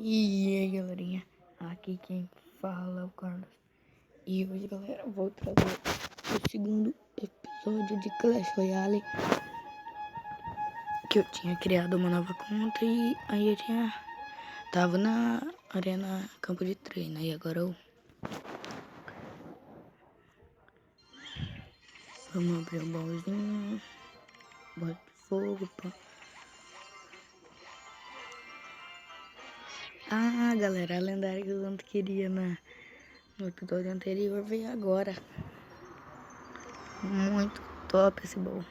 E aí, galerinha, aqui quem fala é o Carlos. E hoje, galera, vou trazer o segundo episódio de Clash Royale. Que eu tinha criado uma nova conta e aí eu tava na arena campo de treino. E agora eu... Vamos abrir um baúzinho. Bola de fogo, pá. Ah, galera, a lendária que eu tanto queria no episódio anterior veio agora. Muito top esse baú.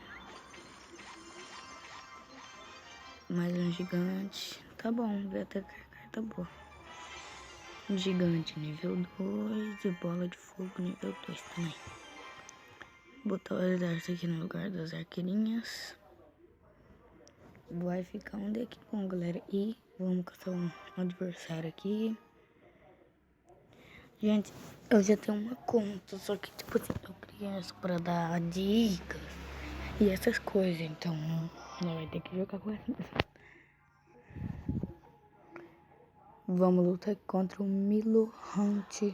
Mais um gigante. Tá bom, veio até carta boa. Um gigante nível 2 e bola de fogo nível 2 também. Vou botar o exército aqui no lugar das arqueirinhas. Vai ficar um deck bom, galera. E vamos caçar um adversário aqui. Gente, eu já tenho uma conta, só que tipo assim, eu criei isso pra dar dicas e essas coisas. Então, não vai ter que jogar com essa mesmo. Vamos lutar contra o Milo Hunt.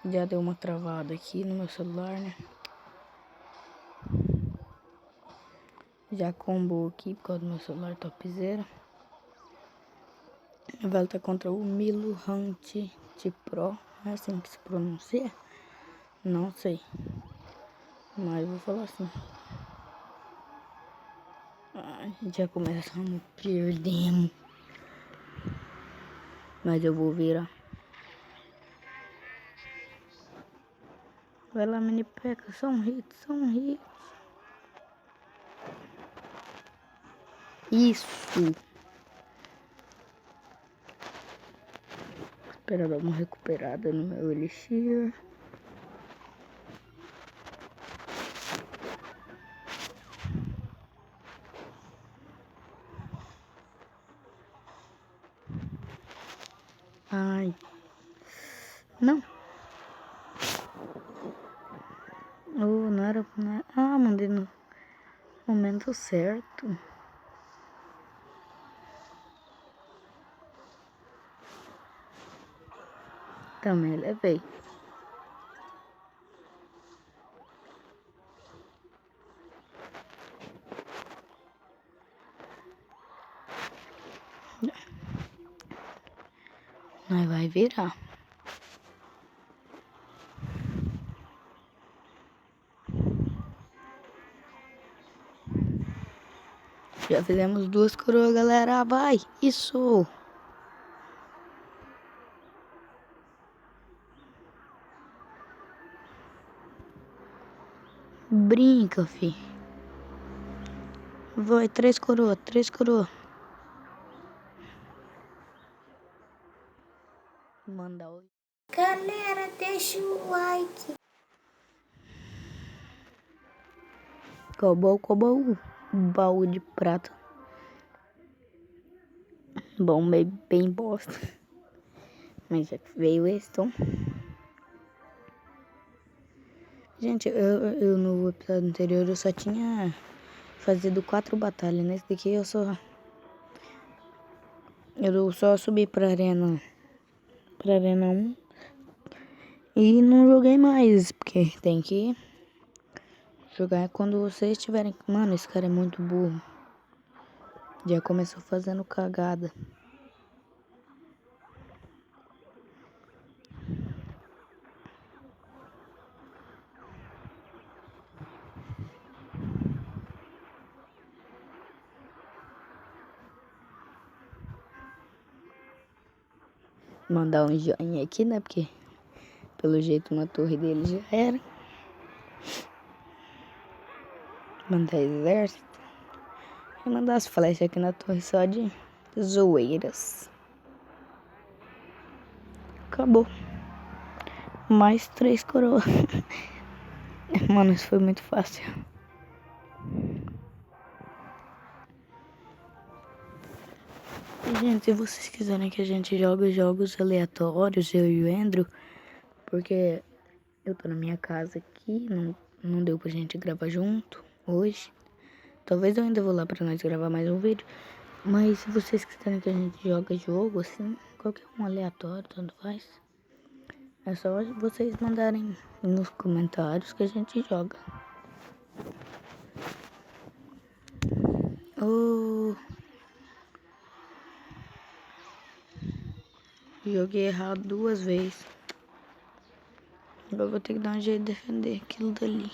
Já deu uma travada aqui no meu celular, né? Já combou aqui por causa do meu celular topzera. Vai lutar contra o Milo Hunt de Pro. É assim que se pronuncia? Não sei. Mas vou falar assim. Ai, já começamos perdendo. Mas eu vou virar. Vai lá, mini peca. Só um hit, só um hit. Isso. Espera dar uma recuperada no meu elixir. Ai. Não. Oh, não era... Ah, mandei no momento certo. Também levei. Nós vai virar. Já fizemos 2 coroas, galera. Vai. Isso. Brinca, fi. Vai, 3 coroas, 3 coroas. Manda oi. Galera, deixa o like. Cobol. Baú de prata. Bom, bem bosta. Mas já que veio esse, então... Gente, eu no episódio anterior eu só tinha fazido 4 batalhas. Nesse daqui eu só subi pra arena 1 e não joguei mais, porque tem que jogar quando vocês estiverem... Mano, esse cara é muito burro. Já começou fazendo cagada. Mandar um joinha aqui, né? Porque pelo jeito uma torre dele já era. Mandar exército. E mandar as flechas aqui na torre só de zoeiras. Acabou. Mais 3 coroas. Mano, isso foi muito fácil. E, gente, se vocês quiserem que a gente jogue jogos aleatórios, eu e o Andrew, porque eu tô na minha casa aqui, não deu pra gente gravar junto hoje. Talvez eu ainda vou lá pra nós gravar mais um vídeo. Mas se vocês quiserem que a gente jogue jogo, assim, qualquer um aleatório, tanto faz. É só vocês mandarem nos comentários que a gente joga. Oh, joguei errado 2 vezes. Agora eu vou ter que dar um jeito de defender aquilo dali.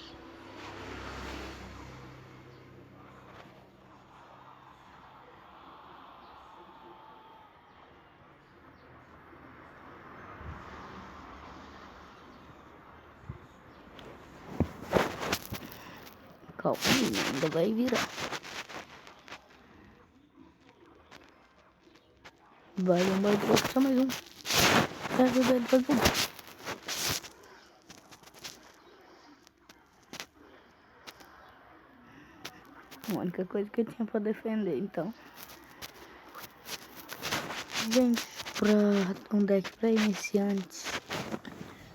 Calma, ainda vai virar. Vai, só mais um. Vai. A única coisa que eu tinha pra defender, então. Gente, pra um deck pra iniciantes,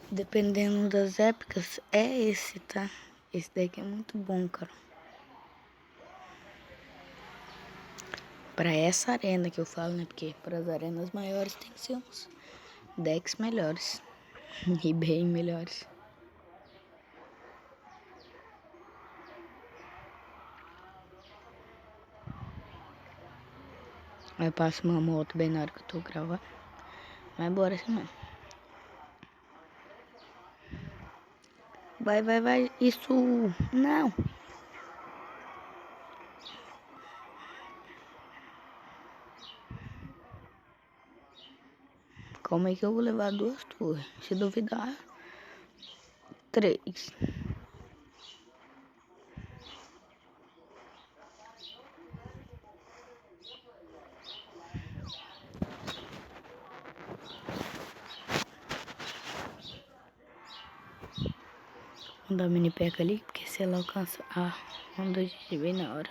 dependendo das épocas, é esse, tá? Esse deck é muito bom, cara. Pra essa arena que eu falo, né? Porque para as arenas maiores tem que ser uns decks melhores. E bem melhores. Aí passa uma moto bem na hora que eu tô gravando. Vai embora assim mesmo. Vai. Isso. Não. Como é que eu vou levar 2 torres? Se duvidar, 3. Vou dar mini peca ali, porque se ela alcança a onda de bem na hora.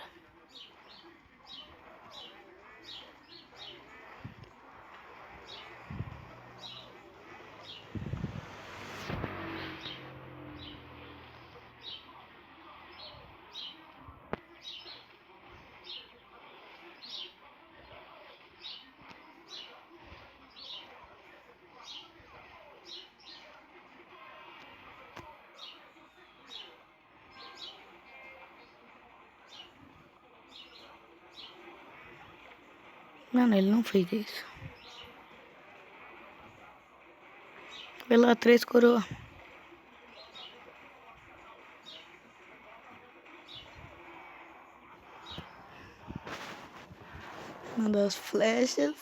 Mano, ele não fez isso. Foi lá, 3 coroas. Mandar as flechas.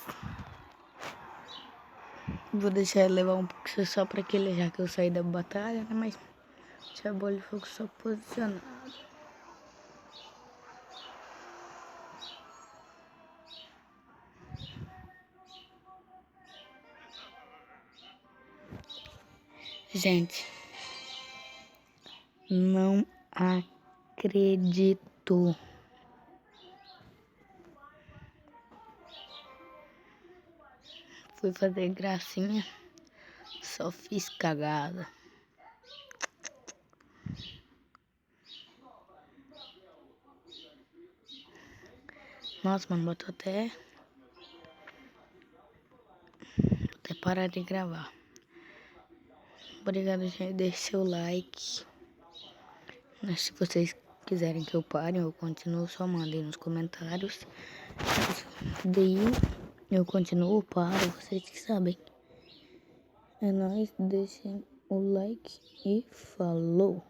Vou deixar ele levar um pouco só pra aquele, já que eu saí da batalha, né? Mas deixa a bola de fogo só posicionada. Gente, não acredito. Fui fazer gracinha, só fiz cagada. Nossa, mano, botou até parar de gravar. Obrigado, gente. Deixe seu like. Mas se vocês quiserem que eu pare, eu continuo, só mandem nos comentários. Daí eu continuo, paro, vocês que sabem. É nóis, deixem o like e falou!